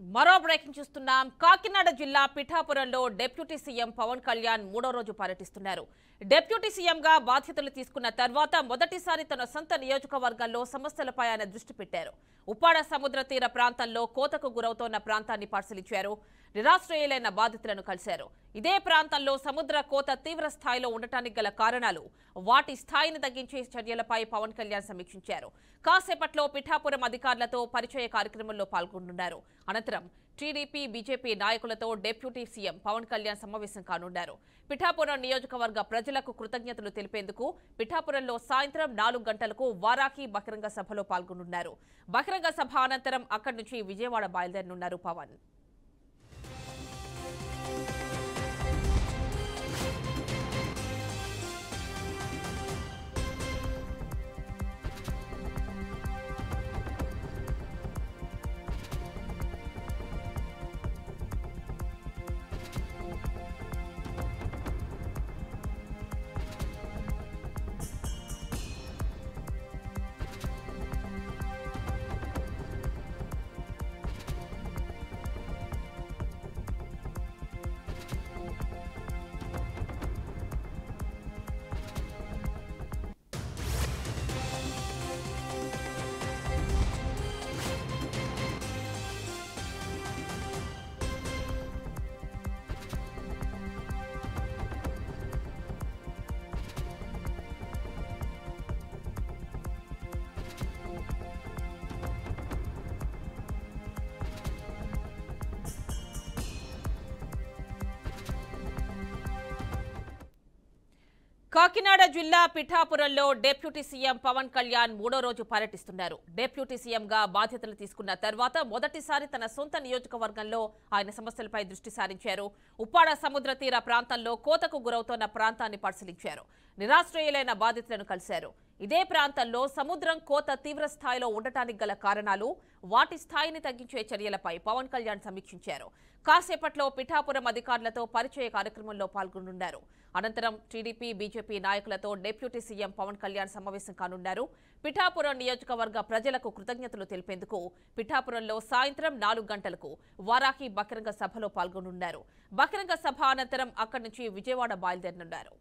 మరో బ్రేకింగ్ చూస్తున్నాం. కాకినాడ జిల్లా పిఠాపురంలో డిప్యూటీ సీఎం పవన్ కళ్యాణ్ మూడో రోజు పర్యటిస్తున్నారు. డిప్యూటీ సీఎంగా బాధ్యతలు తీసుకున్న తర్వాత మొదటిసారి తన సొంత నియోజకవర్గంలో సమస్యలపై ఆయన దృష్టి పెట్టారు. ఉప్పాడ సముద్ర తీర ప్రాంతంలో కోతకు గురవుతోన్న ప్రాంతాన్ని పరిశీలించారు. నిరాశ్రయులైన బాధితులను కలిశారు. ఇదే ప్రాంతంలో సముద్ర కోత తీవ్ర స్థాయిలో ఉండటానికి గల కారణాలు, వాటి స్థాయిని తగ్గించే చర్యలపై పవన్ కళ్యాణ్ సమీక్షించారు. కాసేపట్లో పిఠాపురం అధికారులతో పరిచయ కార్యక్రమంలో పాల్గొనున్నారు. అనంతరం టీడీపీ, బీజేపీ నాయకులతో డిప్యూటీ సీఎం పవన్ కళ్యాణ్ సమావేశం కానున్నారు. పిఠాపురం నియోజకవర్గ ప్రజలకు కృతజ్ఞతలు తెలిపేందుకు పిఠాపురంలో సాయంత్రం 4 గంటలకు వారాహి బహిరంగ సభలో పాల్గొనున్నారు. బహిరంగ సభ అనంతరం అక్కడి నుంచి విజయవాడ బయలుదేరనున్నారు పవన్. కాకినాడ జిల్లా పిఠాపురంలో డిప్యూటీ సీఎం పవన్ కళ్యాణ్ మూడో రోజు పర్యటిస్తున్నారు. డిప్యూటీ సీఎంగా బాధ్యతలు తీసుకున్న తర్వాత మొదటిసారి తన సొంత నియోజకవర్గంలో ఆయన సమస్యలపై దృష్టి సారించారు. ఉప్పాడ సముద్ర తీర ప్రాంతంలో కోతకు గురవుతోన్న ప్రాంతాన్ని పరిశీలించారు. నిరాశ్రయులైన బాధితులను కలిశారు. ఇదే ప్రాంతంలో సముద్రం కోత తీవ్ర స్థాయిలో ఉండటానికి గల కారణాలు, వాటి స్థాయిని తగ్గించే చర్యలపై పవన్ కళ్యాణ్ సమీక్షించారు. కాసేపట్లో పిఠాపురం అధికారులతో పరిచయ కార్యక్రమంలో పాల్గొనున్నారు. అనంతరం టీడీపీ, బీజేపీ నాయకులతో డిప్యూటీ సీఎం పవన్ కళ్యాణ్ సమావేశం కానున్నారు. పిఠాపురం నియోజకవర్గ ప్రజలకు కృతజ్ఞతలు తెలిపేందుకు పిఠాపురంలో సాయంత్రం 4 గంటలకు వారాహి బహిరంగ సభలో పాల్గొనున్నారు. బహిరంగ సభ అనంతరం అక్కడి నుంచి విజయవాడ బయలుదేరనున్నారు.